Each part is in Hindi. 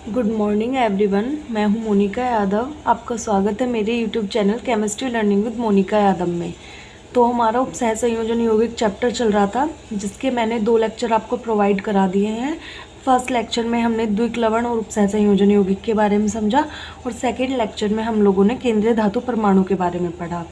Good morning everyone. मैं हूं मोनिका यादव। आपका स्वागत है मेरे YouTube channel chemistry learning with Monika Yadav में। तो हमारा उपसह संयोजन यौगिक चैप्टर चल रहा था, जिसके मैंने 2 लेक्चर आपको प्रोवाइड करा दिए हैं। फर्स्ट लेक्चर में हमने द्विक लवण और उपसह संयोजन यौगिक के बारे में समझा, और सेकेंड लेक्चर में हम लोगों ने केंद्रीय धातु परमाणु के बारे में पढ़ा।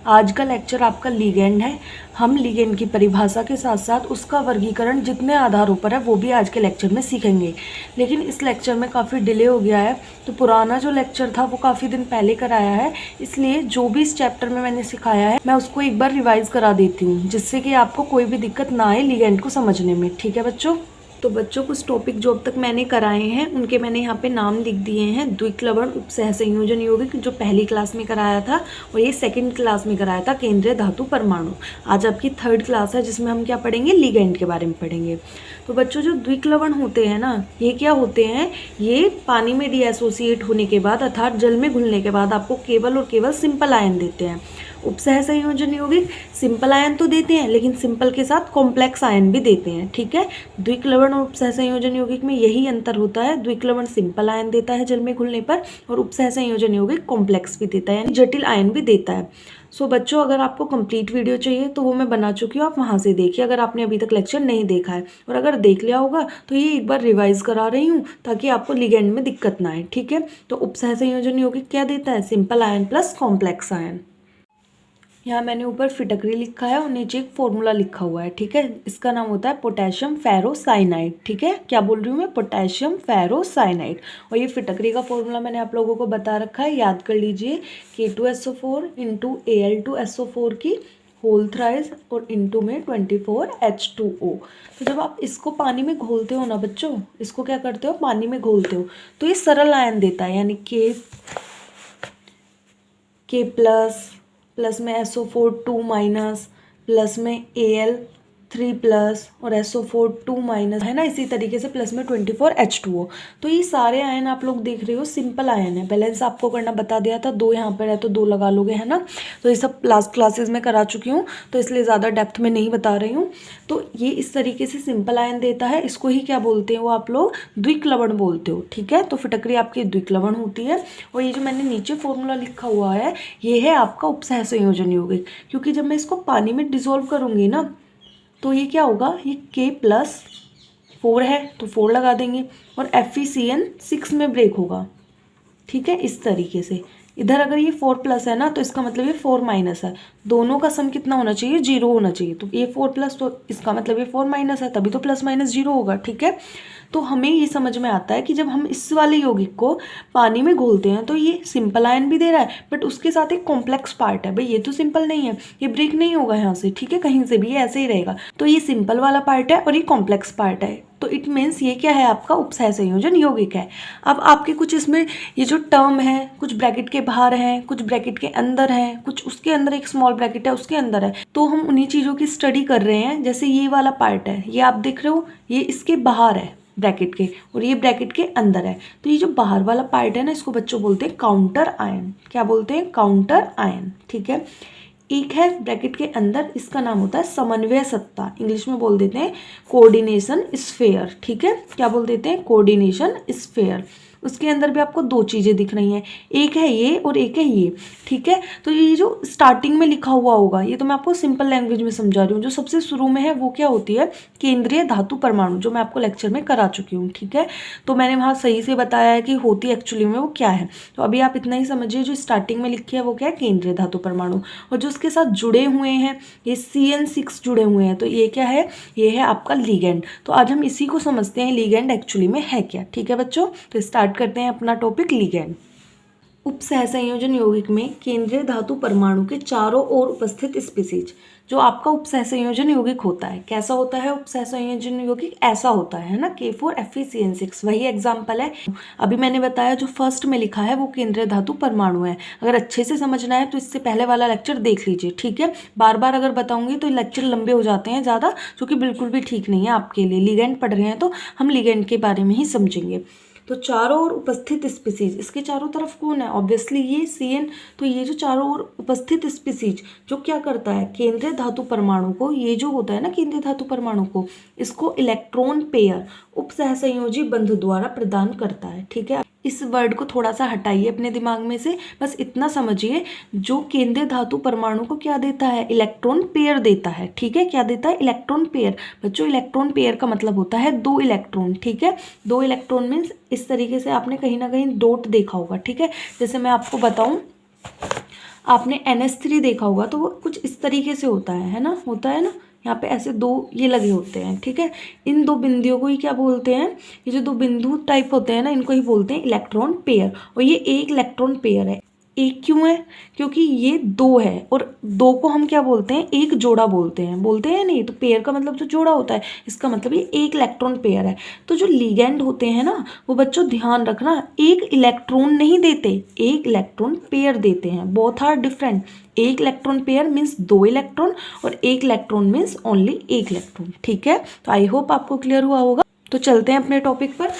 आज का लेक्चर आपका लिगेंड है। हम लिगेंड की परिभाषा के साथ साथ उसका वर्गीकरण जितने आधारों पर है वो भी आज के लेक्चर में सीखेंगे। लेकिन इस लेक्चर में काफ़ी डिले हो गया है, तो पुराना जो लेक्चर था वो काफ़ी दिन पहले कराया है, इसलिए जो भी इस चैप्टर में मैंने सिखाया है मैं उसको एक बार रिवाइज करा देती हूँ, जिससे कि आपको कोई भी दिक्कत ना आए लिगेंड को समझने में। ठीक है बच्चों? तो बच्चों कुछ टॉपिक जो अब तक मैंने कराए हैं उनके मैंने यहाँ पे नाम लिख दिए हैं। द्विक लवण उपसह संयोजन यौगिक जो पहली क्लास में कराया था, और ये सेकंड क्लास में कराया था केंद्रीय धातु परमाणु। आज आपकी थर्ड क्लास है, जिसमें हम क्या पढ़ेंगे, लिगेंड के बारे में पढ़ेंगे। तो बच्चों जो द्विक लवण होते हैं ना, ये क्या होते हैं, ये पानी में डीएसोसिएट होने के बाद अर्थात जल में घुलने के बाद आपको केवल और केवल सिंपल आयन देते हैं। उपसह संयोजन यौगिक सिंपल आयन तो देते हैं, लेकिन सिंपल के साथ कॉम्प्लेक्स आयन भी देते हैं। ठीक है, द्विक लवण और उपसह संयोजन यौगिक में यही अंतर होता है। द्विक लवण सिंपल आयन देता है जल में घुलने पर, और उपसह संयोजन यौगिक कॉम्प्लेक्स भी देता है, यानी जटिल आयन भी देता है। सो बच्चों, अगर आपको कंप्लीट वीडियो चाहिए तो वो मैं बना चुकी हूँ, आप वहाँ से देखिए अगर आपने अभी तक लेक्चर नहीं देखा है। और अगर देख लिया होगा तो ये एक बार रिवाइज करा रही हूँ, ताकि आपको लिगेंड में दिक्कत ना आए। ठीक है, तो उपसह संयोजन यौगिक क्या देता है, simple ion plus complex ion. यहाँ मैंने ऊपर फिटकरी लिखा है और नीचे एक फॉर्मूला लिखा हुआ है। ठीक है, इसका नाम होता है पोटेशियम फेरोसाइनाइड। ठीक है, क्या बोल रही हूँ मैं, पोटेशियम फेरोसाइनाइड। और ये फिटकरी का फॉर्मूला मैंने आप लोगों को बता रखा है, याद कर लीजिए। K2SO4 इंटू Al2SO4 की होल थ्राइस और इंटू में 24H2O। तो जब आप इसको पानी में घोलते हो ना बच्चों, इसको क्या करते हो, पानी में घोलते हो, तो ये सरल आयन देता है, यानी K प्लस में SO4 2 माइनस, प्लस में Al3 प्लस और SO4 2 माइनस, है ना। इसी तरीके से प्लस में 24H2O। तो ये सारे आयन आप लोग देख रहे हो सिंपल आयन है। बैलेंस आपको करना बता दिया था, 2 यहाँ पर है तो 2 लगा लोगे, है ना। तो ये सब लास्ट क्लासेस में करा चुकी हूँ, तो इसलिए ज़्यादा डेप्थ में नहीं बता रही हूँ। तो ये इस तरीके से सिंपल आयन देता है, इसको ही क्या बोलते हैं वो आप लोग, द्विक लवण बोलते हो। ठीक है, तो फिटकरी आपकी द्विक लवण होती है। और ये जो मैंने नीचे फॉर्मूला लिखा हुआ है, ये है आपका उपसह संयोजन यौगिक। क्योंकि जब मैं इसको पानी में डिसॉल्व करूँगी ना, तो ये क्या होगा, ये K+4 है तो 4 लगा देंगे, और FeCN6 में ब्रेक होगा। ठीक है, इस तरीके से। इधर अगर ये 4+ है ना, तो इसका मतलब ये 4- है। दोनों का सम कितना होना चाहिए, 0 होना चाहिए। तो ये 4+, तो इसका मतलब ये 4- है, तभी तो प्लस माइनस 0 होगा। ठीक है, तो हमें ये समझ में आता है कि जब हम इस वाले यौगिक को पानी में घोलते हैं तो ये सिंपल आयन भी दे रहा है, बट उसके साथ एक कॉम्प्लेक्स पार्ट है। भाई ये तो सिंपल नहीं है, ये ब्रेक नहीं होगा यहाँ से, ठीक है, कहीं से भी ये ऐसे ही रहेगा। तो ये सिंपल वाला पार्ट है और ये कॉम्प्लेक्स पार्ट है, तो इट मीन्स ये क्या है, आपका उपसह संयोजन यौगिक है। अब आपके कुछ इसमें ये जो टर्म है, कुछ ब्रैकेट के बाहर है, कुछ ब्रैकेट के अंदर है, कुछ उसके अंदर एक स्मॉल ब्रैकेट है उसके अंदर है, तो हम उन्हीं चीज़ों की स्टडी कर रहे हैं। जैसे ये वाला पार्ट है, ये आप देख रहे हो, ये इसके बाहर है ब्रैकेट के, और ये ब्रैकेट के अंदर है। तो ये जो बाहर वाला पार्ट है ना, इसको बच्चों बोलते हैं काउंटर आयन। क्या बोलते हैं, काउंटर आयन। ठीक है, एक है ब्रैकेट के अंदर, इसका नाम होता है समन्वय सत्ता, इंग्लिश में बोल देते हैं कोऑर्डिनेशन स्फीयर। ठीक है, क्या बोल देते हैं, कोऑर्डिनेशन स्फीयर। उसके अंदर भी आपको 2 चीज़ें दिख रही हैं, एक है ये और एक है ये। ठीक है, तो ये जो स्टार्टिंग में लिखा हुआ होगा, ये तो मैं आपको सिंपल लैंग्वेज में समझा रही हूँ। जो सबसे शुरू में है वो क्या होती है, केंद्रीय धातु परमाणु, जो मैं आपको लेक्चर में करा चुकी हूँ। ठीक है, तो मैंने वहाँ सही से बताया है कि होती एक्चुअली में वो क्या है। तो अभी आप इतना ही समझिए, जो स्टार्टिंग में लिखी है वो क्या है, केंद्रीय धातु परमाणु। और जो उसके साथ जुड़े हुए हैं, ये CN6 जुड़े हुए हैं, तो ये क्या है, ये है आपका लिगेंड। तो आज हम इसी को समझते हैं, लिगेंड एक्चुअली में है क्या। ठीक है बच्चों, तो स्टार्ट करते हैं अपना टॉपिक लिगेंड। उपसह संयोजन यौगिक में केंद्रीय धातु परमाणु के चारों ओर उपस्थित स्पीसीज जो आपका उपसह संयोजन यौगिक होता है, कैसा होता है उपसह संयोजन यौगिक, ऐसा होता है ना, K4FeCN6, वही एग्जाम्पल है। अभी मैंने बताया जो फर्स्ट में लिखा है वो केंद्रीय धातु परमाणु है। अगर अच्छे से समझना है तो इससे पहले वाला लेक्चर देख लीजिए। ठीक है, बार बार अगर बताऊंगी तो लेक्चर लंबे हो जाते हैं ज़्यादा, जो कि बिल्कुल भी ठीक नहीं है आपके लिए। लिगेंड पढ़ रहे हैं तो हम लिगेंड के बारे में ही समझेंगे। तो चारों ओर उपस्थित स्पीसीज, इसके चारों तरफ कौन है, ऑब्वियसली ये CN। तो ये जो चारों ओर उपस्थित स्पीसीज जो क्या करता है, केंद्रीय धातु परमाणु को, ये जो होता है ना केंद्रीय धातु परमाणु को, इसको इलेक्ट्रॉन पेयर उपसहसंयोजी बंध द्वारा प्रदान करता है। ठीक है, इस वर्ड को थोड़ा सा हटाइए अपने दिमाग में से, बस इतना समझिए, जो केंद्रीय धातु परमाणु को क्या देता है, इलेक्ट्रॉन पेयर देता है। ठीक है, क्या देता है, इलेक्ट्रॉन पेयर। बच्चों इलेक्ट्रॉन पेयर का मतलब होता है 2 इलेक्ट्रॉन। ठीक है, 2 इलेक्ट्रॉन मीन्स इस तरीके से आपने कहीं ना कहीं डॉट देखा होगा। ठीक है, जैसे मैं आपको बताऊं, आपने NH3 देखा होगा तो वो कुछ इस तरीके से होता है ना, होता है ना, यहाँ पे ऐसे 2 ये लगे होते हैं। ठीक है, इन 2 बिंदुओं को ही क्या बोलते हैं, ये जो 2 बिंदु टाइप होते हैं ना, इनको ही बोलते हैं इलेक्ट्रॉन पेयर। और ये एक इलेक्ट्रॉन पेयर है। एक क्यों है, क्योंकि ये 2 है और 2 को हम क्या बोलते हैं, एक जोड़ा बोलते हैं नहीं, तो पेयर का मतलब जो जोड़ा होता है, इसका मतलब ये एक इलेक्ट्रॉन पेयर है। तो जो लिगेंड होते हैं ना, वो बच्चों ध्यान रखना, एक इलेक्ट्रॉन नहीं देते, एक इलेक्ट्रॉन पेयर देते हैं। Both are different. एक इलेक्ट्रॉन पेयर मीन्स 2 इलेक्ट्रॉन और एक इलेक्ट्रॉन मीन्स ओनली एक इलेक्ट्रॉन। ठीक है, तो आई होप आपको क्लियर हुआ होगा। तो चलते हैं अपने टॉपिक पर।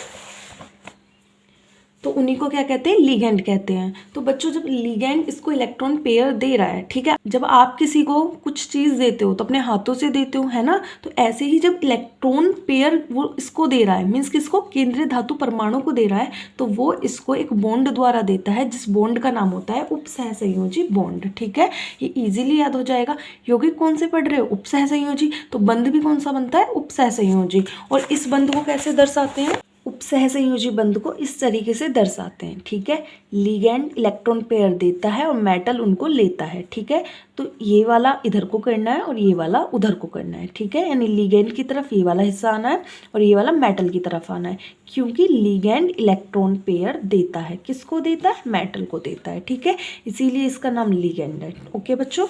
तो उन्हीं को क्या कहते हैं, लिगेंड कहते हैं। तो बच्चों जब लिगेंड इसको इलेक्ट्रॉन पेयर दे रहा है, ठीक है, जब आप किसी को कुछ चीज़ देते हो तो अपने हाथों से देते हो, है ना, तो ऐसे ही जब इलेक्ट्रॉन पेयर वो इसको दे रहा है, मीन्स किसको, केंद्रीय धातु परमाणु को दे रहा है, तो वो इसको एक बॉन्ड द्वारा देता है, जिस बॉन्ड का नाम होता है उपसहसंयोजी बॉन्ड। ठीक है, ये इजीली याद हो जाएगा। यौगिक कौन से पढ़ रहे हो, उपसहसंयोजी, तो बंध भी कौन सा बनता है, उपसहसंयोजी। और इस बंध को कैसे दर्शाते हैं, उपसहसंयोजी बंध को इस तरीके से दर्शाते हैं। ठीक है, लिगेंड इलेक्ट्रॉन पेयर देता है और मेटल उनको लेता है। ठीक है, तो ये वाला इधर को करना है और ये वाला उधर को करना है। ठीक है, यानी लिगेंड की तरफ ये वाला हिस्सा आना है और ये वाला मेटल की तरफ आना है, क्योंकि लिगेंड इलेक्ट्रॉन पेयर देता है, किसको देता है, मेटल को देता है। ठीक है, इसीलिए इसका नाम लिगेंड है। ओके बच्चों,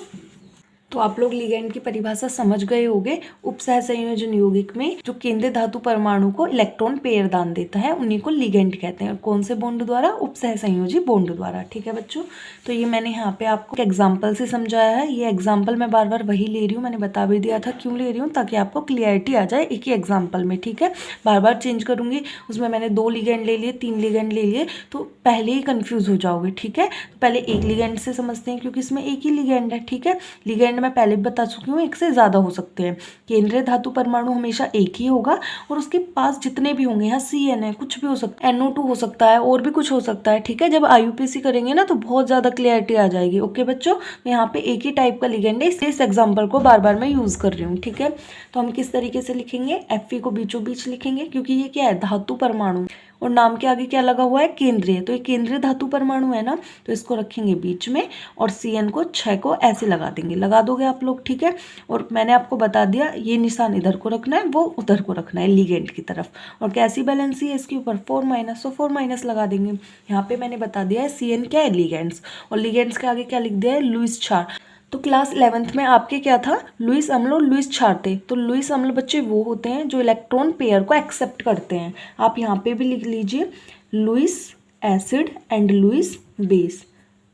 तो आप लोग लिगेंड की परिभाषा समझ गए होंगे। उपसहसंयोजन यौगिक में जो केंद्रीय धातु परमाणु को इलेक्ट्रॉन पेयर दान देता है, उन्हीं को लिगेंड कहते हैं। और कौन से बॉन्ड द्वारा, उपसहसंयोजी बॉन्ड द्वारा। ठीक है बच्चों, तो ये मैंने यहाँ पे आपको एग्जाम्पल से समझाया है। ये एग्जाम्पल मैं बार बार वही ले रही हूँ, मैंने बता भी दिया था क्यों ले रही हूँ, ताकि आपको क्लियरिटी आ जाए एक ही एग्जाम्पल में। ठीक है, बार बार चेंज करूँगी, उसमें मैंने 2 लिगेंड ले लिए, 3 लिगेंड ले लिए, तो पहले ही कन्फ्यूज हो जाओगे। ठीक है, तो पहले एक लिगेंड से समझते हैं, क्योंकि इसमें एक ही लिगेंड है। ठीक है, लिगेंड मैं पहले बता चुकी हूँ, एक से ज़्यादा हो सकते हैं। केंद्रीय धातु परमाणु हमेशा एक ही होगा और उसके पास जितने भी होंगे, यहाँ CN है, कुछ भी हो सकता है, NO2 हो सकता है, और भी कुछ हो सकता है। ठीक है, जब IUPAC करेंगे ना तो बहुत ज़्यादा क्लियरिटी आ जाएगी। ओके बच्चों, यहाँ पे एक ही टाइप का लिगेंड है, इस एग्जाम्पल को बार बार मैं यूज़ कर रही हूँ। ठीक है, तो हम किस तरीके से लिखेंगे, Fe को बीचों बीच लिखेंगे, क्योंकि ये क्या है, धातु परमाणु, और नाम के आगे क्या लगा हुआ है, केंद्रीय, तो ये केंद्रीय धातु परमाणु है ना, तो इसको रखेंगे बीच में और CN को 6 को ऐसे लगा देंगे, लगा दोगे आप लोग। ठीक है, और मैंने आपको बता दिया ये निशान इधर को रखना है, वो उधर को रखना है, लिगेंड की तरफ। और कैसी बैलेंसी है इसके ऊपर, 4- तो 4- लगा देंगे। यहाँ पे मैंने बता दिया है CN क्या है, लिगेंड्स, और लिगेंड्स के आगे क्या लिख दिया है, लुईस क्षार। तो क्लास 11th में आपके क्या था, लुईस अम्ल और लुईस क्षार थे। तो लुईस अम्ल बच्चे वो होते हैं जो इलेक्ट्रॉन पेयर को एक्सेप्ट करते हैं। आप यहाँ पे भी लिख लीजिए, Lewis acid and Lewis base,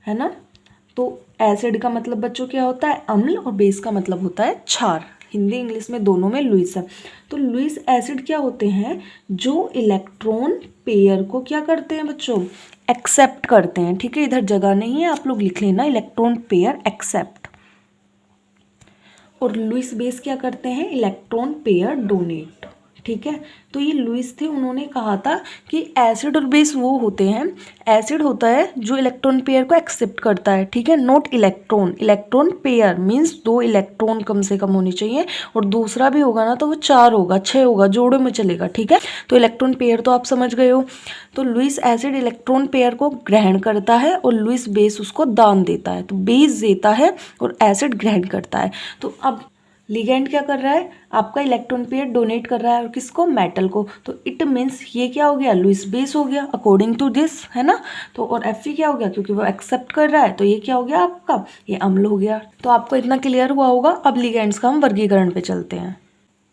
है ना। तो एसिड का मतलब बच्चों क्या होता है, अम्ल, और बेस का मतलब होता है क्षार। हिंदी इंग्लिश में दोनों में लुईस है। तो लुईस एसिड क्या होते हैं, जो इलेक्ट्रॉन पेयर को क्या करते हैं बच्चों, एक्सेप्ट करते हैं। ठीक है, इधर जगह नहीं है, आप लोग लिख लेना, इलेक्ट्रॉन पेयर एक्सेप्ट। और लुईस बेस क्या करते हैं, इलेक्ट्रॉन पेयर डोनेट। ठीक है, तो ये लुईस थे, उन्होंने कहा था कि एसिड और बेस वो होते हैं, एसिड होता है जो इलेक्ट्रॉन पेयर को एक्सेप्ट करता है। ठीक है, not electron, electron pair means 2 electron कम से कम होनी चाहिए, और दूसरा भी होगा ना तो वो 4 होगा, 6 होगा, जोड़ों में चलेगा। ठीक है, तो इलेक्ट्रॉन पेयर तो आप समझ गए हो। तो लुईस एसिड इलेक्ट्रॉन पेयर को ग्रहण करता है और लुईस बेस उसको दान देता है। तो बेस देता है और एसिड ग्रहण करता है। तो अब लिगेंड क्या कर रहा है, आपका इलेक्ट्रॉन पेयर डोनेट कर रहा है, और किसको, मेटल को। तो इट मीन्स ये क्या हो गया, लुईस बेस हो गया अकॉर्डिंग टू दिस, है ना। तो और Fe क्या हो गया, क्योंकि वो एक्सेप्ट कर रहा है, तो ये क्या हो गया आपका, ये अम्ल हो गया। तो आपको इतना क्लियर हुआ होगा। अब लिगेंड्स का हम वर्गीकरण पे चलते हैं।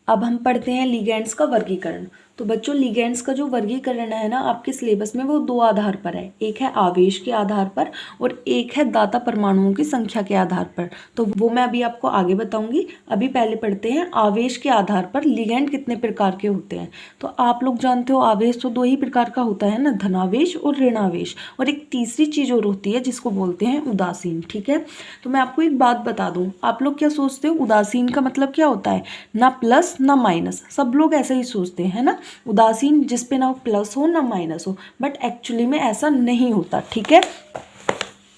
अब हम पढ़ते हैं लिगेंड्स का वर्गीकरण। तो बच्चों लिगेंड्स का जो वर्गीकरण है ना आपके सिलेबस में, वो दो आधार पर है। एक है आवेश के आधार पर और एक है दाता परमाणुओं की संख्या के आधार पर। तो वो मैं अभी आपको आगे बताऊंगी। अभी पहले पढ़ते हैं आवेश के आधार पर लिगेंड कितने प्रकार के होते हैं। तो आप लोग जानते हो आवेश तो दो ही प्रकार का होता है ना, धनावेश और ऋणावेश, और एक तीसरी चीज और होती है जिसको बोलते हैं उदासीन। ठीक है, तो मैं आपको एक बात बता दूं, आप लोग क्या सोचते हो उदासीन का मतलब क्या होता है? ना प्लस ना माइनस, सब लोग ऐसे ही सोचते हैं ना, उदासीन जिस पे ना प्लस हो ना माइनस हो, बट एक्चुअली में ऐसा नहीं होता। ठीक है,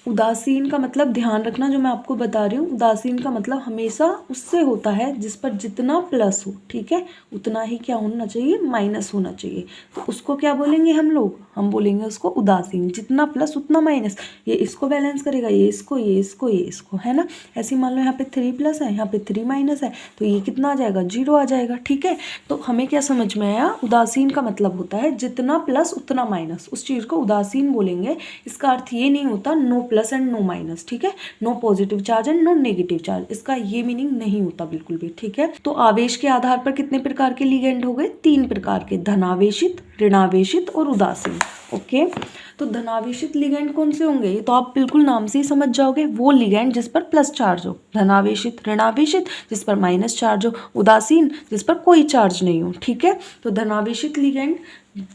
उदासीन का मतलब ध्यान रखना जो मैं आपको बता रही हूँ, उदासीन का मतलब हमेशा उससे होता है जिस पर जितना प्लस हो, ठीक है, उतना ही क्या होना चाहिए, माइनस होना चाहिए। तो उसको क्या बोलेंगे हम लोग? हम बोलेंगे उसको उदासीन। जितना प्लस उतना माइनस, ये इसको बैलेंस करेगा, ये इसको, ये इसको, ये इसको, है ना। ऐसे मान लो यहाँ पे 3 प्लस है, यहाँ पे 3 माइनस है, तो ये कितना आ जाएगा? 0 आ जाएगा। ठीक है, तो हमें क्या समझ में आया? उदासीन का मतलब होता है जितना प्लस उतना माइनस, उस चीज़ को उदासीन बोलेंगे। इसका अर्थ ये नहीं होता no plus and no minus, ठीक है, no positive charge and no negative charge, इसका ये मीनिंग नहीं होता बिल्कुल भी। ठीक है, तो आवेश के आधार पर कितने प्रकार के लिगेंड हो गए? 3 प्रकार के, धनावेशित, ऋणावेशित और उदासीन। ओके, तो धनावेशित लिगेंड कौन से होंगे? ये तो आप बिल्कुल नाम से ही समझ जाओगे, वो लिगेंड जिस पर प्लस चार्ज हो, धनावेशित, ऋणावेशित जिस पर माइनस चार्ज हो, उदासीन जिस पर कोई चार्ज नहीं हो। ठीक है, तो धनावेशित लिगेंड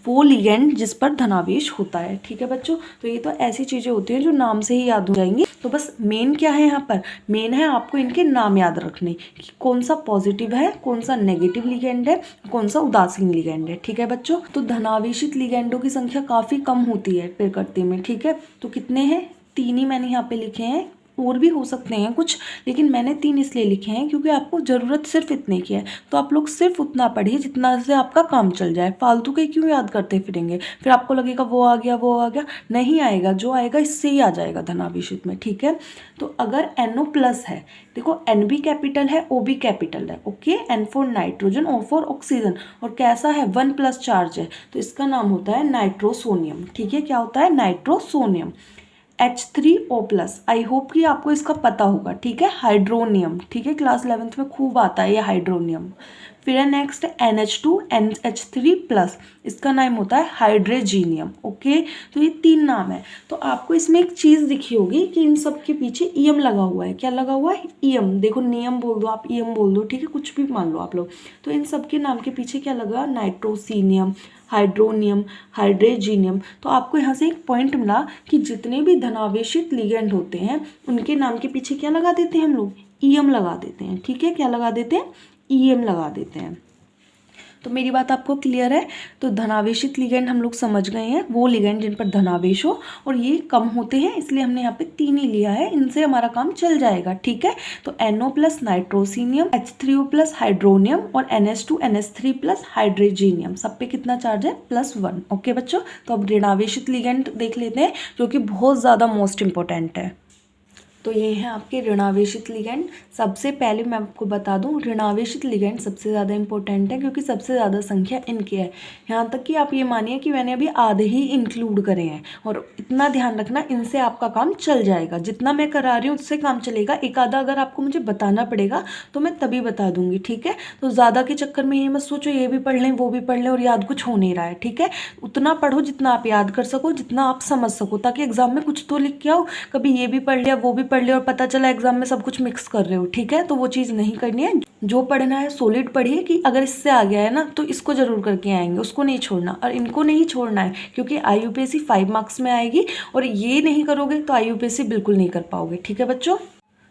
वो लिगेंड जिस पर धनावेश होता है। ठीक है बच्चों, तो ये तो ऐसी चीजें होती हैं जो नाम से ही याद हो जाएंगी। तो बस मेन क्या है यहाँ पर? मेन है आपको इनके नाम याद रखने कि कौन सा पॉजिटिव है, कौन सा नेगेटिव लिगेंड है, कौन सा उदासीन लिगेंड है। ठीक है बच्चों, तो धनावेशित लिगेंडों की संख्या काफी कम होती है प्रकृति में। ठीक है, तो कितने हैं? 3 ही मैंने यहाँ पे लिखे हैं, और भी हो सकते हैं कुछ, लेकिन मैंने 3 इसलिए लिखे हैं क्योंकि आपको ज़रूरत सिर्फ इतने की है। तो आप लोग सिर्फ उतना पढ़िए जितना से आपका काम चल जाए, फालतू के क्यों याद करते फिरेंगे, फिर आपको लगेगा वो आ गया वो आ गया, नहीं आएगा, जो आएगा इससे ही आ जाएगा धनावेशित में। ठीक है, तो अगर NO प्लस है, देखो N भी कैपिटल है, O भी कैपिटल है, okay, N for nitrogen, O for oxygen, और कैसा है? 1 प्लस चार्ज है, तो इसका नाम होता है नाइट्रोसोनियम। ठीक है, क्या होता है? Nitrosonium. H3O plus, I hope कि आपको इसका पता होगा। ठीक है, हाइड्रोनियम, ठीक है, क्लास 11th में खूब आता है ये हाइड्रोनियम। फिर है नेक्स्ट NH2 NH3 प्लस, इसका नाम होता है हाइड्रोजीनियम। ओके, तो ये 3 नाम है। तो आपको इसमें एक चीज़ दिखी होगी कि इन सब के पीछे EM लगा हुआ है। क्या लगा हुआ है? EM। देखो, नियम बोल दो आप, EM बोल दो, ठीक है, कुछ भी मान लो आप लोग। तो इन सब के नाम के पीछे क्या लगा? नाइट्रोसीनियम, हाइड्रोनियम, हाइड्रोजीनियम। तो आपको यहाँ से एक पॉइंट मिला कि जितने भी धनावेशित लिगेंड होते हैं उनके नाम के पीछे क्या लगा देते हैं हम लोग? EM लगा देते हैं। ठीक है, क्या लगा देते हैं? EM लगा देते हैं। तो मेरी बात आपको क्लियर है? तो धनावेशित लिगेंड हम लोग समझ गए हैं, वो लिगेंड जिन पर धनावेश हो, और ये कम होते हैं, इसलिए हमने यहाँ पे 3 ही लिया है, इनसे हमारा काम चल जाएगा। ठीक है, तो NO plus nitrosonium, H3O plus hydronium और NH2 NH3 प्लस हाइड्रोजीनियम, सब पे कितना चार्ज है? +1। ओके बच्चों, तो अब ऋणावेशित लिगेंड देख लेते हैं जो कि बहुत ज़्यादा मोस्ट इंपॉर्टेंट है। तो ये हैं आपके ऋणावेशित लिगेंड। सबसे पहले मैं आपको बता दूं, ऋणावेशित लिगेंड सबसे ज़्यादा इंपॉर्टेंट है क्योंकि सबसे ज़्यादा संख्या इनकी है। यहाँ तक कि आप ये मानिए कि मैंने अभी आधे ही इंक्लूड करे हैं, और इतना ध्यान रखना, इनसे आपका काम चल जाएगा। जितना मैं करा रही हूँ उससे काम चलेगा। एक आधा अगर आपको मुझे बताना पड़ेगा तो मैं तभी बता दूंगी। ठीक है, तो ज़्यादा के चक्कर में ये मत सोचो ये भी पढ़ लें वो भी पढ़ लें और याद कुछ हो नहीं रहा है। ठीक है, उतना पढ़ो जितना आप याद कर सको, जितना आप समझ सको, ताकि एग्जाम में कुछ तो लिख के आओ, कभी ये भी पढ़ लिया वो भी पढ़ लिया और पता चला एग्जाम में सब कुछ मिक्स कर रहे हो। ठीक है, तो वो चीज़ नहीं करनी है। जो पढ़ना है सॉलिड पढ़िए कि अगर इससे आ गया है ना तो इसको जरूर करके आएंगे, उसको नहीं छोड़ना, और इनको नहीं छोड़ना है क्योंकि IUPAC 5 मार्क्स में आएगी, और ये नहीं करोगे तो IUPAC बिल्कुल नहीं कर पाओगे। ठीक है बच्चों,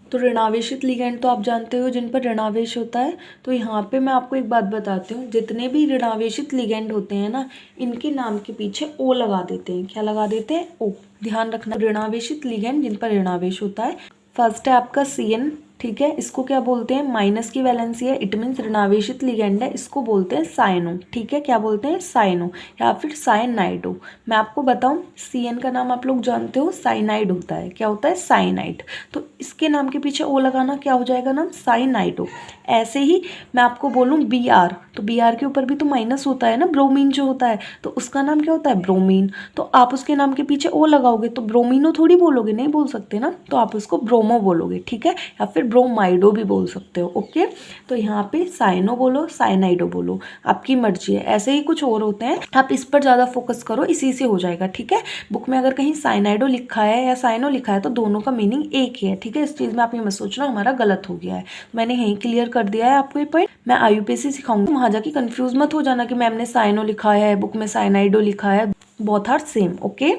तो ऋणावेशित लिगेंड तो आप जानते हो जिन पर ऋणावेश होता है। तो यहाँ पे मैं आपको एक बात बताती हूँ, जितने भी ऋणावेशित लिगेंड होते हैं ना, इनके नाम के पीछे O लगा देते हैं। क्या लगा देते हैं? O। ध्यान रखना, ऋणावेशित लिगेंड जिन पर ऋणावेश होता है, फर्स्ट है आपका CN। ठीक है, इसको क्या बोलते हैं? माइनस की वैलेंसी है, इट मीन्स ऋणावेशित लिगेंड है, इसको बोलते हैं साइनो। ठीक है, क्या बोलते हैं? साइनो या फिर साइनाइडो। मैं आपको बताऊं, CN का नाम आप लोग जानते हो, साइनाइड होता है। क्या होता है? साइनाइड। तो इसके नाम के पीछे O लगाना, क्या हो जाएगा नाम? साइनाइडो। ऐसे ही मैं आपको बोलूँ Br, तो Br के ऊपर भी तो माइनस होता है ना, ब्रोमीन जो होता है, तो उसका नाम क्या होता है? ब्रोमीन। तो आप उसके नाम के पीछे O लगाओगे तो ब्रोमीनो थोड़ी बोलोगे, नहीं बोल सकते ना, तो आप उसको ब्रोमो बोलोगे। ठीक है, या फिर ब्रोमाइडो भी बोल सकते हो। ओके, तो यहाँ पे साइनो बोलो, साइनाइडो बोलो, आपकी मर्जी है। ऐसे ही कुछ और होते हैं, आप इस पर ज़्यादा फोकस करो, इसी से हो जाएगा। ठीक है, बुक में अगर कहीं साइनाइडो लिखा है या साइनो लिखा है तो दोनों का मीनिंग एक ही है। ठीक है, इस चीज़ में आप ये मत सोचना हमारा गलत हो गया है। मैंने यहीं क्लियर कर दिया है आपको ये पॉइंट। मैं IUPAC सिखाऊंगी, वहाँ जाके कंफ्यूज मत हो जाना कि मैम ने साइनो लिखा है, बुक में साइनाइडो लिखा है। Both are same. ओके,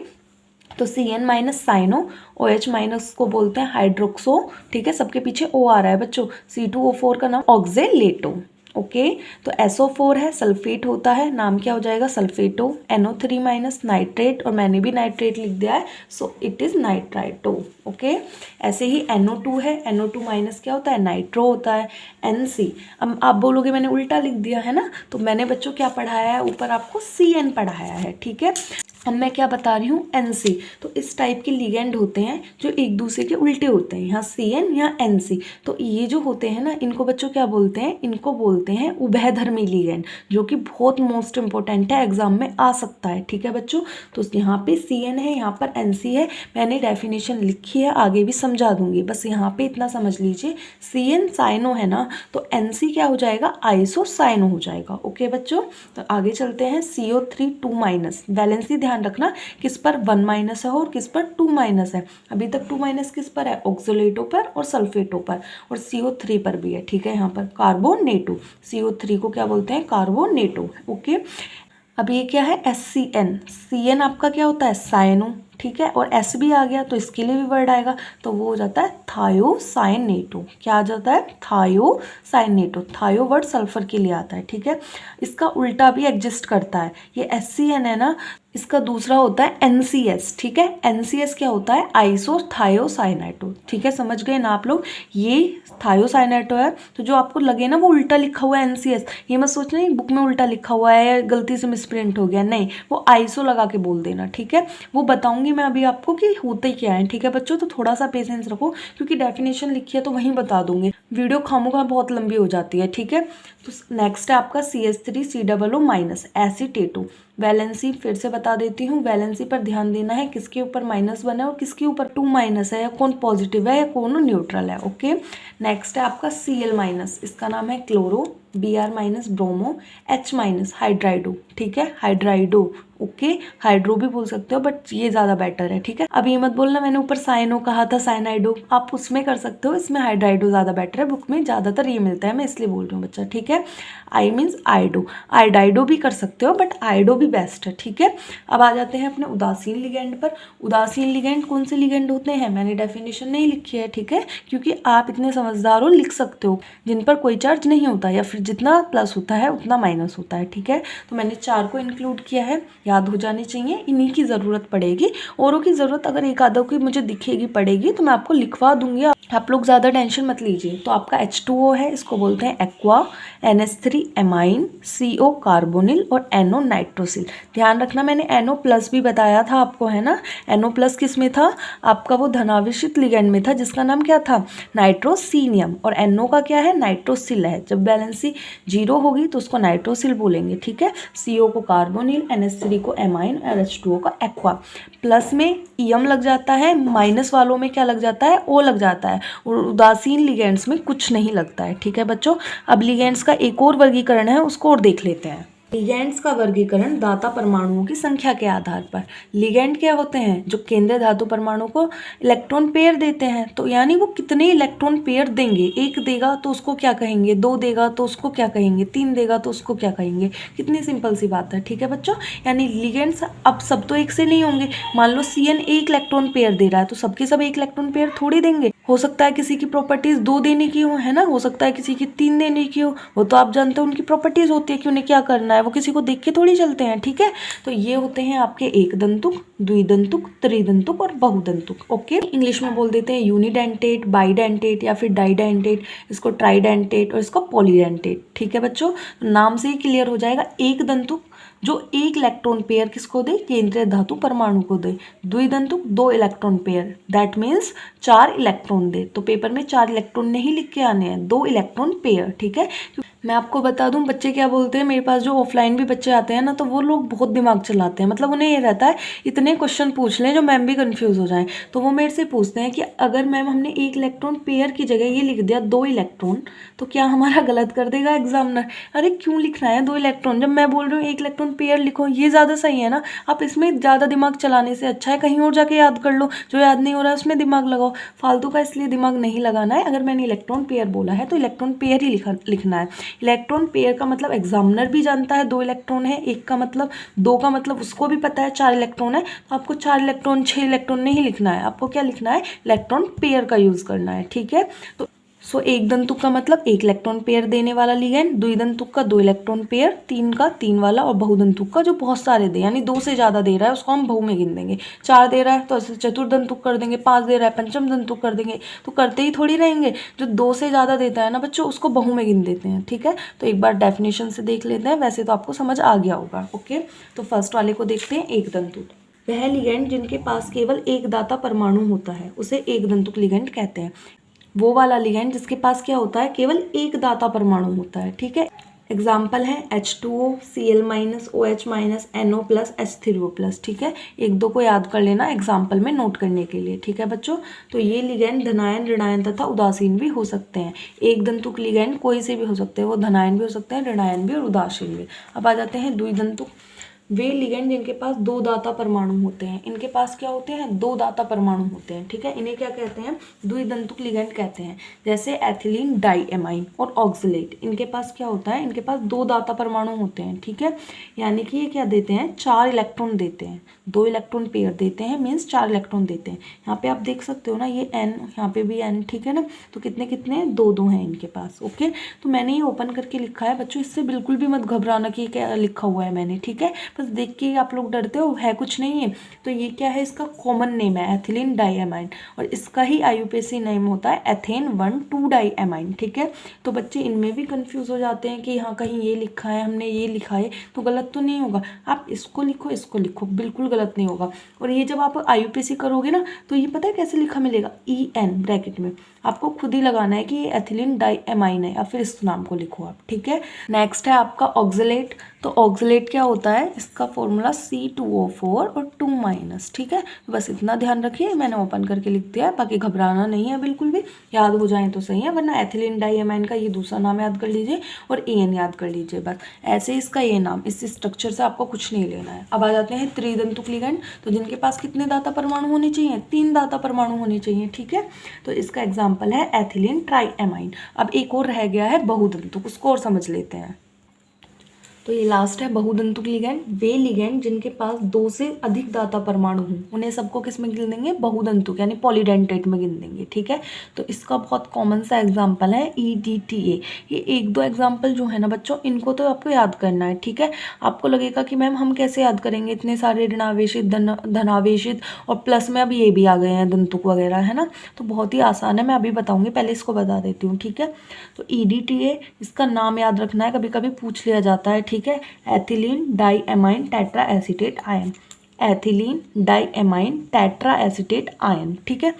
तो CN minus cyano, OH minus को बोलते हैं हाइड्रोक्सो। ठीक है, सबके पीछे O आ रहा है बच्चों। C2O4 का नाम ऑक्जेलेटो। ओके, तो SO4 है, सल्फेट होता है, नाम क्या हो जाएगा, सल्फेटो। NO3 माइनस नाइट्रेट, और मैंने भी नाइट्रेट लिख दिया है, so it is nitrito. Okay, ऐसे ही NO2 है, NO2 माइनस क्या होता है, नाइट्रो होता है। NC, अब आप बोलोगे मैंने उल्टा लिख दिया है ना, तो मैंने बच्चों क्या पढ़ाया है, ऊपर आपको CN पढ़ाया है। ठीक है, अब मैं क्या बता रही हूँ, NC। तो इस टाइप के लिगेंड होते हैं जो एक दूसरे के उल्टे होते हैं, यहाँ CN यहाँ NC। तो ये जो होते हैं ना, इनको बच्चों क्या बोलते हैं, इनको बोलते हैं उभयधर्मी लिगेंड, जो कि बहुत मोस्ट इंपॉर्टेंट है, एग्जाम में आ सकता है। ठीक है बच्चों, तो यहाँ पे CN है, यहाँ पर NC है। मैंने डेफिनेशन लिखी है, आगे भी समझा दूंगी, बस यहाँ पे इतना समझ लीजिए। CN साइनो है ना, तो NC क्या हो जाएगा, आइसो साइनो हो जाएगा। ओके बच्चों, तो आगे चलते हैं। CO3 2 माइनस, वैलेंसी ध्यान रखना किस पर 1 माइनस है और किस पर 2 माइनस है। अभी तक 2 माइनस किस पर है, ऑक्सोलेटो पर और सल्फेटो पर, और CO3 पर भी है। ठीक है, यहाँ पर कार्बोनेटो, CO3 को क्या बोलते हैं, कार्बोनेटो। ओके, अब ये क्या है, SCN। CN आपका क्या होता है, साइनो। ठीक है, और S भी आ गया तो इसके लिए भी वर्ड आएगा, तो वो हो जाता है थायोसाइनेटो। क्या आ जाता है, थायोसाइनेटो। थायो वर्ड सल्फर के लिए आता है। ठीक है, इसका उल्टा भी एग्जिस्ट करता है। ये SCN है ना, इसका दूसरा होता है NCS। ठीक है, NCS क्या होता है, आइसो थायोसाइनेटो। ठीक है, समझ गए ना आप लोग, ये थायोसाइनेटो है। तो जो आपको लगे ना वो उल्टा लिखा हुआ है NCS, ये मत सोचना ये बुक में उल्टा लिखा हुआ है या गलती से मिसप्रिंट हो गया, नहीं, वो आइसो लगा के बोल देना। ठीक है, वो बताऊंगी मैं अभी आपको कि होते क्या है। ठीक है बच्चों, तो थोड़ा सा पेशेंस रखो, क्योंकि डेफिनेशन लिखी है तो वहीं बता दूंगी, वीडियो खामोखा बहुत लंबी हो जाती है। ठीक है, तो नेक्स्ट है आपका CH3COO माइनस, एसीटेटो। वैलेंसी फिर से बता देती हूँ, वैलेंसी पर ध्यान देना है, किसके ऊपर -1 है और किसके ऊपर 2 माइनस है, या कौन पॉजिटिव है या कौन न्यूट्रल है। ओके, नेक्स्ट है आपका Cl माइनस, इसका नाम है chloro, Br minus bromo, H minus hydrido. ठीक है, हाइड्राइडो। ओके, हाइड्रो भी बोल सकते हो, बट ये ज़्यादा बेटर है। ठीक है, अब ये मत बोलना मैंने ऊपर साइनो कहा था, साइनाइडो, आप उसमें कर सकते हो, इसमें हाइड्राइडो ज़्यादा बेटर है, बुक में ज़्यादातर ये मिलता है, मैं इसलिए बोल रही हूँ बच्चा। ठीक है, आई मीन्स आइडो, आइडाइडो भी कर सकते हो, बट आइडो भी बेस्ट है। ठीक है, अब आ जाते हैं अपने उदासीन लिगेंड पर। उदासीन लिगेंड कौन से लिगेंड होते हैं, मैंने डेफिनेशन नहीं लिखी है। ठीक है, क्योंकि आप इतने समझदार हो, लिख सकते हो, जिन पर कोई चार्ज नहीं होता, या फिर जितना प्लस होता है उतना माइनस होता है। ठीक है, तो मैंने 4 को इंक्लूड किया है, याद हो जानी चाहिए, इन्हीं की ज़रूरत पड़ेगी, औरों की ज़रूरत अगर एक आधों की मुझे दिखेगी पड़ेगी तो मैं आपको लिखवा दूंगी, आप लोग ज़्यादा टेंशन मत लीजिए। तो आपका H2O है, इसको बोलते हैं aqua, NH3 amine, CO carbonyl और NO नाइट्रोसिल। ध्यान रखना मैंने NO प्लस भी बताया था आपको, है ना, NO प्लस किस में था, आपका वो धनावेशित लिगेंड में था, जिसका नाम क्या था, नाइट्रोसीनियम, और NO का क्या है, नाइट्रोसिल है। जब बैलेंसी 0 होगी तो उसको नाइट्रोसिल बोलेंगे। ठीक है, CO को कार्बोनिल, NH3 को एमाइन और H2O का एक्वा। प्लस में EM लग जाता है, माइनस वालों में क्या लग जाता है, O लग जाता है, और उदासीन लिगेंड्स में कुछ नहीं लगता है। ठीक है बच्चों, अब लिगेंड्स का एक और वर्गीकरण है, उसको और देख लेते हैं। लिगेंड्स का वर्गीकरण दाता परमाणुओं की संख्या के आधार पर। लिगेंड क्या होते हैं, जो केंद्रीय धातु परमाणु को इलेक्ट्रॉन पेयर देते हैं, तो यानी वो कितने इलेक्ट्रॉन पेयर देंगे, 1 देगा तो उसको क्या कहेंगे, 2 देगा तो उसको क्या कहेंगे, 3 देगा तो उसको क्या कहेंगे। कितनी सिंपल सी बात है। ठीक है बच्चों, यानी लिगेंड्स अब सब तो एक से नहीं होंगे। मान लो CN 1 इलेक्ट्रॉन पेयर दे रहा है, तो सबके सब 1 इलेक्ट्रॉन पेयर थोड़ी देंगे, हो सकता है किसी की प्रॉपर्टीज 2 देने की हो, है ना, हो सकता है किसी की 3 देने की हो, वो तो आप जानते हो उनकी प्रॉपर्टीज होती है कि उन्हें क्या करना है, वो किसी को देख के थोड़ी चलते हैं। ठीक है, तो ये होते हैं आपके एक दंतुक, द्विदंतुक, त्रिदंतुक और बहुदंतुक। ओके, इंग्लिश में बोल देते हैं यूनिडेंटेट, बाइडेंटेट या फिर डाइडेंटेट, इसको ट्राइडेंटेट और इसको पॉलीडेंटेट। ठीक है बच्चों, नाम से ही क्लियर हो जाएगा। एक दंतुक जो 1 इलेक्ट्रॉन पेयर किसको दे, केंद्रीय धातु परमाणु को दे। द्विदंतुक 2 electron pair, that means 4 electron दे। तो पेपर में 4 इलेक्ट्रॉन नहीं लिख के आने हैं, 2 इलेक्ट्रॉन पेयर। ठीक है, मैं आपको बता दूं, बच्चे क्या बोलते हैं, मेरे पास जो ऑफलाइन भी बच्चे आते हैं ना, तो वो लोग बहुत दिमाग चलाते हैं। मतलब उन्हें ये रहता है इतने क्वेश्चन पूछ लें जो मैम भी कंफ्यूज हो जाएं। तो वो मेरे से पूछते हैं कि अगर मैम हमने एक इलेक्ट्रॉन पेयर की जगह ये लिख दिया 2 इलेक्ट्रॉन, तो क्या हमारा गलत कर देगा एग्जामिनर? अरे क्यों लिखना है 2 इलेक्ट्रॉन, जब मैं बोल रही हूँ 1 इलेक्ट्रॉन पेयर लिखो, ये ज़्यादा सही है ना। आप इसमें ज़्यादा दिमाग चलाने से अच्छा है कहीं और जाके याद कर लो, जो याद नहीं हो रहा है उसमें दिमाग लगाओ। फालतू का इसलिए दिमाग नहीं लगाना है। अगर मैंने इलेक्ट्रॉन पेयर बोला है तो इलेक्ट्रॉन पेयर ही लिखना है। इलेक्ट्रॉन पेयर का मतलब एग्जामिनर भी जानता है 2 इलेक्ट्रॉन है, 1 का मतलब 2 का मतलब उसको भी पता है 4 इलेक्ट्रॉन है। तो आपको 4 इलेक्ट्रॉन 6 इलेक्ट्रॉन नहीं लिखना है, आपको क्या लिखना है, इलेक्ट्रॉन पेयर का यूज़ करना है। ठीक है, तो एक दंतुक का मतलब 1 इलेक्ट्रॉन पेयर देने वाला लिगेंड, द्विदंतुक का 2 इलेक्ट्रॉन पेयर, 3 का 3 वाला, और बहुदंतुक का जो बहुत सारे दे यानी 2 से ज़्यादा दे रहा है उसको हम बहु में गिन देंगे। 4 दे रहा है तो ऐसे चतुर्दंतुक कर देंगे, 5 दे रहा है पंचम दंतुक कर देंगे। तो करते ही थोड़ी रहेंगे, जो 2 से ज़्यादा देता है ना बच्चों उसको बहु में गिन देते हैं। ठीक है, तो एक बार डेफिनेशन से देख लेते हैं, वैसे तो आपको समझ आ गया होगा। ओके, तो फर्स्ट वाले को देखते हैं, एक दंतुक। वह लिगेंड जिनके पास केवल एक दाता परमाणु होता है उसे एक दंतुक लिगेंड कहते हैं। वो वाला लिगेंड जिसके पास क्या होता है, केवल एक दाता परमाणु होता है। ठीक है, एग्जाम्पल है H2O, Cl minus, OH minus, NO plus, H3O plus. ठीक है, 1-2 को याद कर लेना एग्जाम्पल में नोट करने के लिए। ठीक है बच्चों, तो ये लिगेंड धनायन, ऋणायन तथा उदासीन भी हो सकते हैं। एक दंतुक लिगेंड कोई से भी हो सकते हैं, वो धनायन भी हो सकते हैं, ऋणायन भी और उदासीन भी। अब आ जाते हैं द्विदंतुक। वे लिगेंड जिनके पास 2 दाता परमाणु होते हैं, इनके पास क्या होते हैं, 2 दाता परमाणु होते हैं। ठीक है, इन्हें क्या कहते हैं, द्विदंतुक लिगेंड कहते हैं। जैसे एथिलीन डाइएमाइन और ऑक्सलेट, इनके पास क्या होता है, इनके पास 2 दाता परमाणु होते हैं। ठीक है, यानी कि ये क्या देते हैं, 4 इलेक्ट्रॉन देते हैं, 2 इलेक्ट्रॉन पेयर देते हैं, मीन्स 4 इलेक्ट्रॉन देते हैं। यहाँ पे आप देख सकते हो ना, ये N, यहाँ पे भी N। ठीक है ना, तो कितने कितने, 2-2 हैं इनके पास। ओके, तो मैंने ये ओपन करके लिखा है बच्चों, इससे बिल्कुल भी मत घबराना कि क्या लिखा हुआ है मैंने। ठीक है, बस देख के आप लोग डरते हो, है कुछ नहीं है। तो ये क्या है, इसका कॉमन नेम है एथिलीन डाइएमाइन, और इसका ही IUPAC नेम होता है एथेन 1,2 डाइएमाइन। ठीक है, तो बच्चे इनमें भी कंफ्यूज हो जाते हैं कि हाँ कहीं ये लिखा है, हमने ये लिखा है, तो गलत तो नहीं होगा। आप इसको लिखो, इसको लिखो, बिल्कुल गलत नहीं होगा। और ये जब आप IUPAC करोगे ना, तो ये पता है कैसे लिखा मिलेगा, EN ब्रैकेट में। आपको खुद ही लगाना है कि ये एथिलीन डाइएमाइन है, या फिर इस नाम को लिखो आप। ठीक है, नेक्स्ट है आपका ऑक्सलेट। तो ऑक्सलेट क्या होता है, इसका फॉर्मूला C2O4 और 2-। ठीक है, बस इतना ध्यान रखिए, मैंने ओपन करके लिख दिया है, बाकी घबराना नहीं है बिल्कुल भी। याद हो जाए तो सही है, वरना एथिलीन डाइएमाइन का ये दूसरा नाम याद कर लीजिए और EN याद कर लीजिए, बस ऐसे इसका ये नाम, इस स्ट्रक्चर से आपको कुछ नहीं लेना है। अब आ जाते हैं त्रिदंतुक लिगेंड। तो जिनके पास कितने दाता परमाणु होने चाहिए, 3 दाता परमाणु होने चाहिए। ठीक है, तो इसका एग्जाम्पल है एथिलीन ट्राइएमाइन। अब एक और रह गया है बहुदंतुक, उसको और समझ लेते हैं। तो ये लास्ट है बहुदंतुक लिगेंड। वे लिगेंड जिनके पास 2 से अधिक दाता परमाणु हों उन्हें सबको किस में गिन देंगे, बहुदंतुक यानी पॉलीडेंटेट में गिन देंगे। ठीक है, तो इसका बहुत कॉमन सा एग्जांपल है EDTA। ये 1-2 एग्जांपल जो है ना बच्चों, इनको तो आपको याद करना है। ठीक है, आपको लगेगा कि मैम हम कैसे याद करेंगे, इतने सारे ऋणावेशित, धनावेशित, और प्लस में अब ये भी आ गए हैं दंतुक वगैरह, है ना। तो बहुत ही आसान है, मैं अभी बताऊंगी, पहले इसको बता देती हूँ। ठीक है, तो EDTA, इसका नाम याद रखना है, कभी कभी पूछ लिया जाता है। ठीक है, ethylene diamine tetra acetate ion, ethylene diamine tetra acetate ion. ठीक है,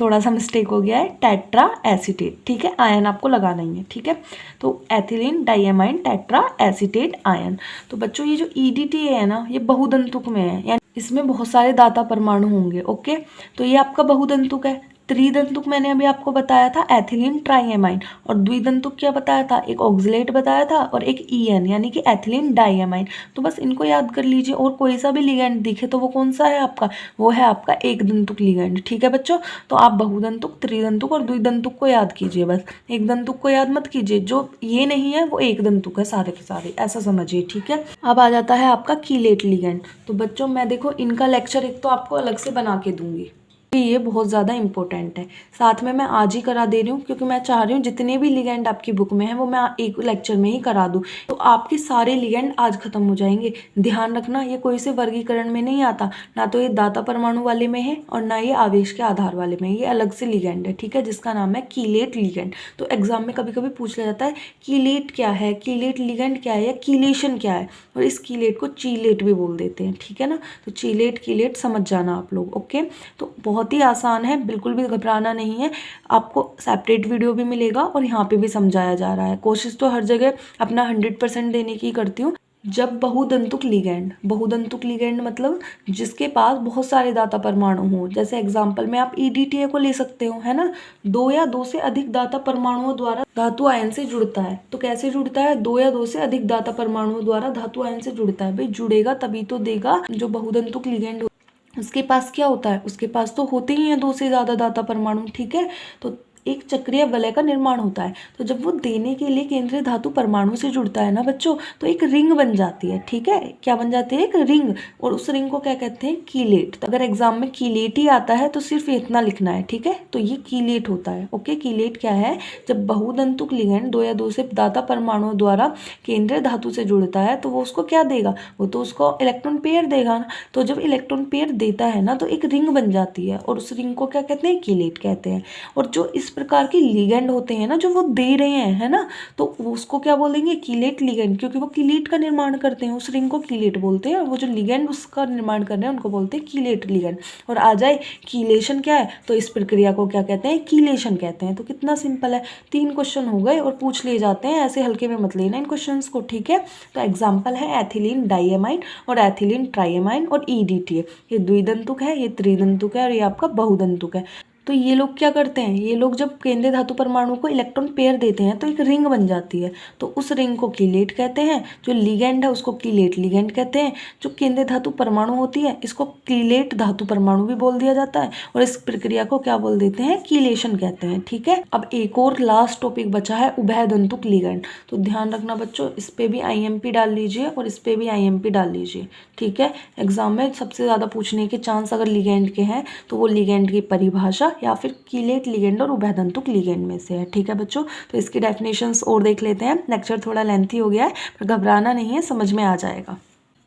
थोड़ा सा मिस्टेक हो गया है, टेट्रा एसीटेट। ठीक है, आयन आपको लगाना ही है। ठीक है, तो ethylene diamine tetra acetate ion. तो बच्चों ये जो EDTA है ना, ये बहुदंतुक में है, यानी इसमें बहुत सारे दाता परमाणु होंगे। ओके, तो ये आपका बहुदंतुक है। त्रिदंतुक मैंने अभी आपको बताया था एथिलीन ट्राइएमाइन, और द्विदंतुक क्या बताया था, एक ऑक्सलेट बताया था और एक EN यानी कि एथिलीन डाइएमाइन। तो बस इनको याद कर लीजिए, और कोई सा भी लिगेंड दिखे तो वो कौन सा है आपका, वो है आपका एक दंतुक लिगेंड। ठीक है बच्चों, तो आप बहुदंतुक, त्रिदंतुक और द्विदंतुक को याद कीजिए, बस एक दंतुक को याद मत कीजिए, जो ये नहीं है वो एक दंतुक है सारे के सारे, ऐसा समझिए। ठीक है, अब आ जाता है आपका कीलेट लिगेंड। तो बच्चों मैं देखो इनका लेक्चर एक तो आपको अलग से बना के दूंगी, ये बहुत ज़्यादा इंपॉर्टेंट है। साथ में मैं आज ही करा दे रही हूँ, क्योंकि मैं चाह रही हूँ जितने भी लिगेंड आपकी बुक में है वो मैं एक लेक्चर में ही करा दूँ, तो आपके सारे लिगेंड आज खत्म हो जाएंगे। ध्यान रखना, ये कोई से वर्गीकरण में नहीं आता, ना तो ये दाता परमाणु वाले में है और ना ये आवेश के आधार वाले में, ये अलग से लिगेंड है। ठीक है, जिसका नाम है कीलेट लिगेंड। तो एग्जाम में कभी कभी पूछ लिया जाता है कीलेट क्या है, कीलेट लिगेंड क्या है, या कीलेशन क्या है, और इस कीलेट को चीलेट भी बोल देते हैं। ठीक है ना, तो चीलेट कीलेट समझ जाना आप लोग। ओके, तो बहुत बहुत ही आसान है, बिल्कुल भी घबराना नहीं है। आपको सेपरेट वीडियो भी मिलेगा और यहाँ पे भी समझाया जा रहा है। कोशिश तो हर जगह अपना 100% देने की करती हूँ। जब बहुदंतुक लिगेंड मतलब जिसके पास बहुत सारे दाता परमाणु हों, जैसे एग्जाम्पल में आप EDTA को ले सकते हो, है ना। 2 या 2 से अधिक दाता परमाणुओं द्वारा धातु आयन से जुड़ता है। तो कैसे जुड़ता है? 2 या 2 से अधिक दाता परमाणुओं द्वारा धातु आयन से जुड़ता है। भाई जुड़ेगा तभी तो देगा। जो बहुदंतुक लिगेंड उसके पास क्या होता है? उसके पास तो होते ही हैं 2 से ज़्यादा दाता परमाणु, ठीक है। तो एक चक्रीय वलय का निर्माण होता है। तो जब वो देने के लिए केंद्रीय धातु परमाणु से जुड़ता है ना बच्चों, तो एक रिंग बन जाती है, ठीक है। क्या बन जाती है? एक रिंग। और उस रिंग को क्या कहते हैं? कीलेट। तो अगर एग्जाम में कीलेट ही आता है तो सिर्फ इतना लिखना है, ठीक है। तो ये कीलेट होता है। ओके, कीलेट क्या है? जब बहुदंतुक लिगेंड 2 या 2 से दाता परमाणुओं द्वारा केंद्रीय धातु से जुड़ता है तो वो उसको क्या देगा? वो तो उसको इलेक्ट्रॉन पेयर देगा ना। तो जब इलेक्ट्रॉन पेयर देता है ना तो एक रिंग बन जाती है और उस रिंग को क्या कहते हैं? कीलेट कहते हैं। और जो इस प्रकार के लिगेंड होते हैं ना, जो वो दे रहे हैं, है ना, तो उसको क्या बोलेंगे? कीलेट लिगेंड, क्योंकि वो कीलेट का निर्माण करते हैं। उस रिंग को कीलेट बोलते हैं और वो जो लिगेंड उसका निर्माण कर रहे हैं उनको बोलते हैं कीलेट लिगेंड। और आ जाए कीलेशन क्या है, तो इस प्रक्रिया को क्या कहते हैं? कीलेशन कहते हैं। तो कितना सिंपल है, 3 क्वेश्चन हो गए और पूछ लिए जाते हैं, ऐसे हल्के में मत लेना इन क्वेश्चन को, ठीक है। तो एग्जाम्पल है एथिलीन डाइएमाइन और एथिलीन ट्राइएमाइन और EDTA। ये द्विदंतुक है, ये त्रिदंतुक है और ये आपका बहुदंतुक है। तो ये लोग क्या करते हैं? ये लोग जब केंद्रीय धातु परमाणु को इलेक्ट्रॉन पेयर देते हैं तो एक रिंग बन जाती है। तो उस रिंग को कीलेट कहते हैं। जो लिगेंड है उसको कीलेट लिगेंड कहते हैं। जो केंद्रीय धातु परमाणु होती है इसको कीलेट धातु परमाणु भी बोल दिया जाता है और इस प्रक्रिया को क्या बोल देते हैं? कीलेशन कहते हैं, ठीक है। अब एक और लास्ट टॉपिक बचा है उभयदंतुक लिगेंड। तो ध्यान रखना बच्चों, इस पे भी IMP डाल लीजिए और इस पे भी IMP डाल लीजिए, ठीक है। एग्जाम में सबसे ज़्यादा पूछने के चांस अगर लिगेंड के हैं तो वो लिगेंड की परिभाषा या फिर कीलेट लिगेंड और उभयदंतुक लिगेंड में से है, ठीक है बच्चों। तो इसकी डेफिनेशंस और देख लेते हैं। लेक्चर थोड़ा लेंथी हो गया है पर घबराना नहीं है, समझ में आ जाएगा।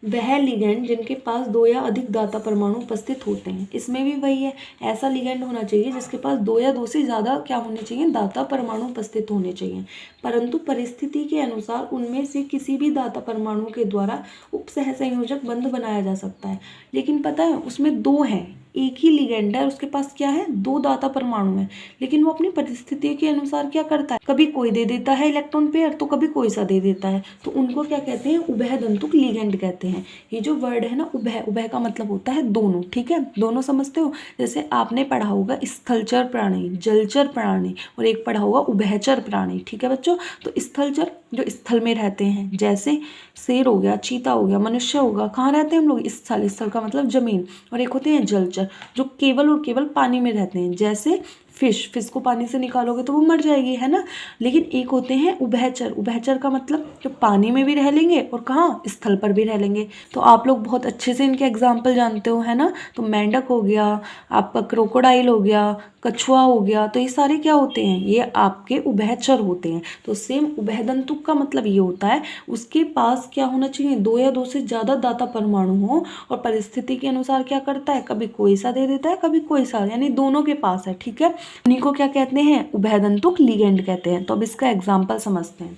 वह लिगेंड जिनके पास 2 या अधिक दाता परमाणु उपस्थित होते हैं। इसमें भी वही है, ऐसा लिगेंड होना चाहिए जिसके पास 2 या 2 से ज़्यादा क्या होने चाहिए? दाता परमाणु उपस्थित होने चाहिए, परंतु परिस्थिति के अनुसार उनमें से किसी भी दाता परमाणु के द्वारा उपसहसंयोजक बंध बनाया जा सकता है। लेकिन पता है उसमें 2 हैं, एक ही लिगेंड है, उसके पास क्या है? 2 दाता परमाणु है, लेकिन वो अपनी परिस्थिति के अनुसार क्या करता है? कभी कोई दे देता है इलेक्ट्रॉन पेयर तो कभी कोई सा दे देता है। तो उनको क्या कहते हैं? उभयदंतुक लिगेंड कहते हैं। ये जो वर्ड है ना उभय, उभय का मतलब होता है दोनों, ठीक है। दोनों समझते हो? जैसे आपने पढ़ा होगा स्थलचर प्राणी, जलचर प्राणी और एक पढ़ा होगा उभयचर प्राणी, ठीक है बच्चों। तो स्थलचर जो स्थल में रहते हैं, जैसे शेर हो गया, चीता हो गया, मनुष्य होगा, कहाँ रहते हैं हम लोग? स्थल। स्थल का मतलब जमीन। और एक होते हैं जलचर जो केवल और केवल पानी में रहते हैं, जैसे फिश को पानी से निकालोगे तो वो मर जाएगी, है ना। लेकिन एक होते हैं उभयचर। उभयचर का मतलब जो पानी में भी रह लेंगे और कहाँ? स्थल पर भी रह लेंगे। तो आप लोग बहुत अच्छे से इनके एग्जाम्पल जानते हो, है ना। तो मेंढक हो गया, आपका क्रोकोडाइल हो गया, कछुआ हो गया, तो ये सारे क्या होते हैं? ये आपके उभयचर होते हैं। तो सेम उभयदंतुक का मतलब ये होता है उसके पास क्या होना चाहिए? 2 या 2 से ज़्यादा दाता परमाणु हो और परिस्थिति के अनुसार क्या करता है? कभी कोई सा दे देता है, कभी कोई सा, यानी दोनों के पास है, ठीक है। उन्हीं को क्या कहते हैं? उभयदंतुक लिगेंड कहते हैं। तो अब इसका एग्जाम्पल समझते हैं।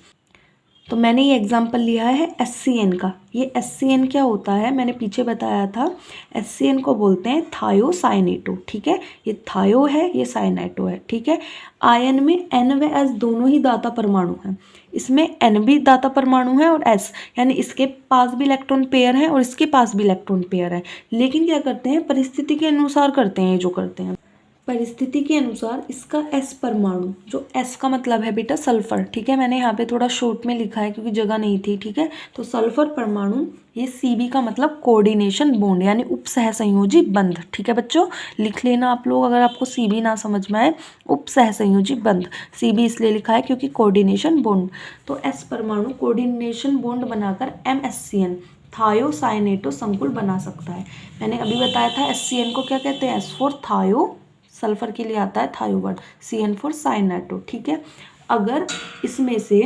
तो मैंने ये एग्जाम्पल लिया है SCN का। ये SCN क्या होता है? मैंने पीछे बताया था। SCN को बोलते हैं थायोसाइनेटो, ठीक है। ये थायो है, ये साइनेटो है, ठीक है। आयन में N व S दोनों ही दाता परमाणु हैं। इसमें N भी दाता परमाणु है और S, यानी इसके पास भी इलेक्ट्रॉन पेयर है और इसके पास भी इलेक्ट्रॉन पेयर है। लेकिन क्या करते हैं? परिस्थिति के अनुसार करते हैं। जो करते हैं परिस्थिति के अनुसार इसका S परमाणु, जो S का मतलब है बेटा सल्फर, ठीक है। मैंने यहाँ पे थोड़ा शॉर्ट में लिखा है क्योंकि जगह नहीं थी, ठीक है। तो सल्फर परमाणु, ये Cb का मतलब कोऑर्डिनेशन बॉन्ड, यानी उपसहसंयोजी बंध, ठीक है बच्चों। लिख लेना आप लोग अगर आपको Cb ना समझ में आए। उपसहसंयोजी बंध Cb इसलिए लिखा है क्योंकि कोऑर्डिनेशन बॉन्ड। तो S परमाणु कोऑर्डिनेशन बॉन्ड बनाकर MSCN थायोसाइनेटो संकुल बना सकता है। मैंने अभी बताया था SCN को क्या कहते हैं? S फॉर थायो, सल्फर के लिए आता है थायो वर्ड, CN फॉर साइनेटो, ठीक है। अगर इसमें से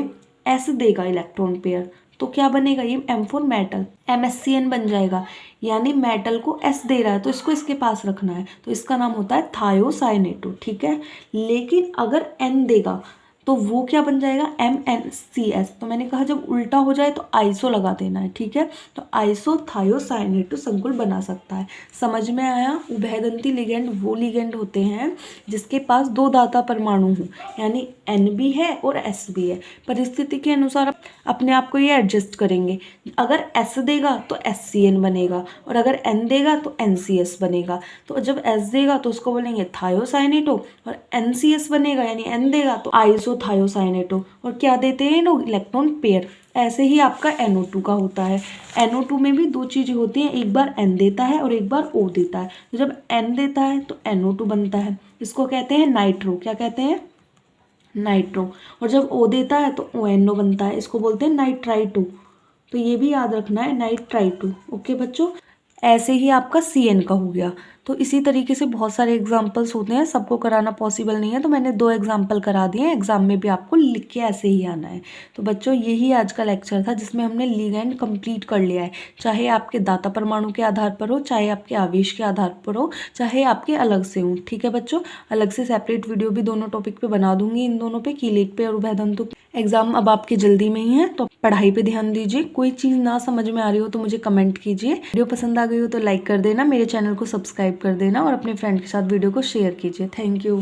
S देगा इलेक्ट्रॉन पेयर तो क्या बनेगा? ये M फॉर मेटल, MSCN बन जाएगा। यानी मेटल को S दे रहा है तो इसको इसके पास रखना है, तो इसका नाम होता है थायोसाइनेटो, ठीक है। लेकिन अगर N देगा तो वो क्या बन जाएगा MnCS। तो मैंने कहा जब उल्टा हो जाए तो आइसो लगा देना है, ठीक है। तो आइसोथायोसाइनेट संकुल बना सकता है। समझ में आया। उभयदंती लिगेंड वो लिगेंड होते हैं जिसके पास दो दाता परमाणु हों, यानी N भी है और S भी है। परिस्थिति के अनुसार अपने आप को ये एडजस्ट करेंगे। अगर S देगा तो SCN बनेगा और अगर N देगा तो NCS बनेगा। तो जब S देगा तो उसको बोलेंगे थायोसाइनेटो और NCS बनेगा यानी N देगा तो आइसोथायोसाइनेटो। और क्या देते हैं लोग, इलेक्ट्रॉन पेयर। ऐसे ही आपका NO2 का होता है। NO2 में भी दो चीज़ें होती हैं, एक बार N देता है और एक बार O देता है। तो जब N देता है तो NO2 बनता है, इसको कहते हैं नाइट्रो। क्या कहते हैं, नाइट्रो। और जब O देता है तो ONO बनता है, इसको बोलते हैं नाइट्राइटो। तो ये भी याद रखना है, नाइट्राइटो। ओके बच्चों। ऐसे ही आपका CN का हो गया। तो इसी तरीके से बहुत सारे एग्जाम्पल्स होते हैं, सबको कराना पॉसिबल नहीं है, तो मैंने 2 एग्जाम्पल करा दिए हैं। एग्जाम में भी आपको लिख के ऐसे ही आना है। तो बच्चों यही आज का लेक्चर था जिसमें हमने लिगेंड कंप्लीट कर लिया है। चाहे आपके दाता परमाणु के आधार पर हो, चाहे आपके आवेश के आधार पर हो, चाहे आपके अलग से हो। ठीक है बच्चों, अलग से सेपरेट वीडियो भी दोनों टॉपिक पे बना दूंगी, इन दोनों पे, कीलेट पे और उभयदंतों। एग्जाम अब आपकी जल्दी में ही है, तो पढ़ाई पे ध्यान दीजिए। कोई चीज़ ना समझ में आ रही हो तो मुझे कमेंट कीजिए। वीडियो पसंद आ गई हो तो लाइक कर देना, मेरे चैनल को सब्सक्राइब कर देना और अपने फ्रेंड के साथ वीडियो को शेयर कीजिए। Thank you.